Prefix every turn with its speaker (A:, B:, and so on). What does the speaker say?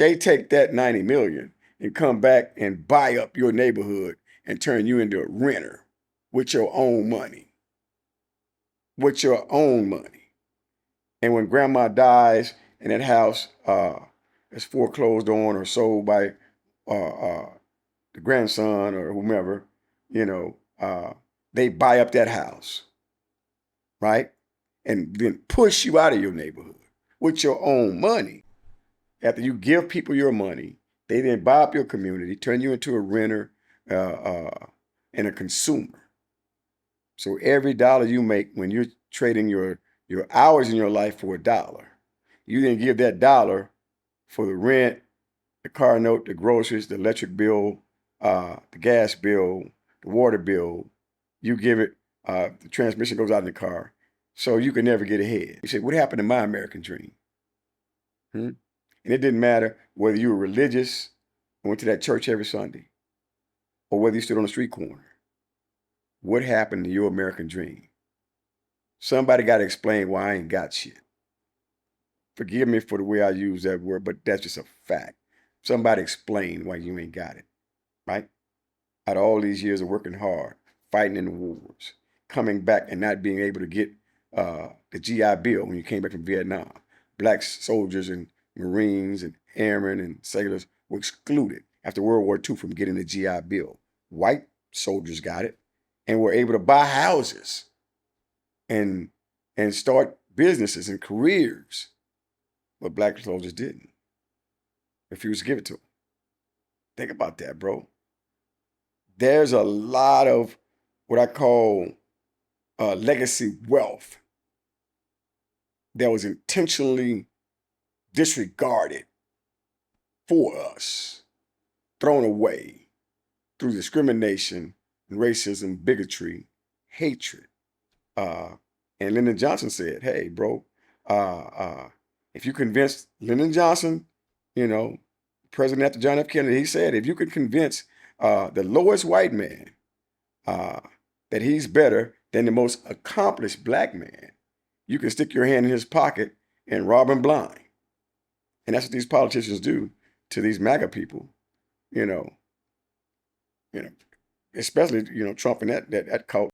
A: They take that 90 million and come back and buy up your neighborhood and turn you into a renter with your own money. With your own money. And when grandma dies and that house is foreclosed on or sold by the grandson or whomever, you know, they buy up that house, right? And then push you out of your neighborhood with your own money. After you give people your money, they then buy up your community, turn you into a renter uh, uh, and a consumer. So every dollar you make when you're trading your hours in your life for a dollar, you then give that dollar for the rent, the car note, the groceries, the electric bill, the gas bill, the water bill. You give it, the transmission goes out in the car, so you can never get ahead. You say, what happened to my American dream? Hmm? And it didn't matter whether you were religious and went to that church every Sunday or whether you stood on the street corner. What happened to your American dream? Somebody got to explain why I ain't got shit. Forgive me for the way I use that word, but that's just a fact. Somebody explain why you ain't got it, right? Out of all these years of working hard, fighting in the wars, coming back and not being able to get the GI Bill when you came back from Vietnam. Black soldiers and Marines and airmen and sailors were excluded after World War II from getting the GI Bill. White soldiers got it and were able to buy houses and start businesses and careers, but black soldiers didn't. Refused to give it to them. Think about that, bro. There's a lot of what I call legacy wealth that was intentionally disregarded for us, thrown away through discrimination, racism, bigotry, hatred. And Lyndon Johnson said, hey, bro, if you convince Lyndon Johnson, you know, president after John F. Kennedy, he said, if you could convince the lowest white man that he's better than the most accomplished black man, you can stick your hand in his pocket and rob him blind. And that's what these politicians do to these MAGA people, you know, especially, Trump and that cult.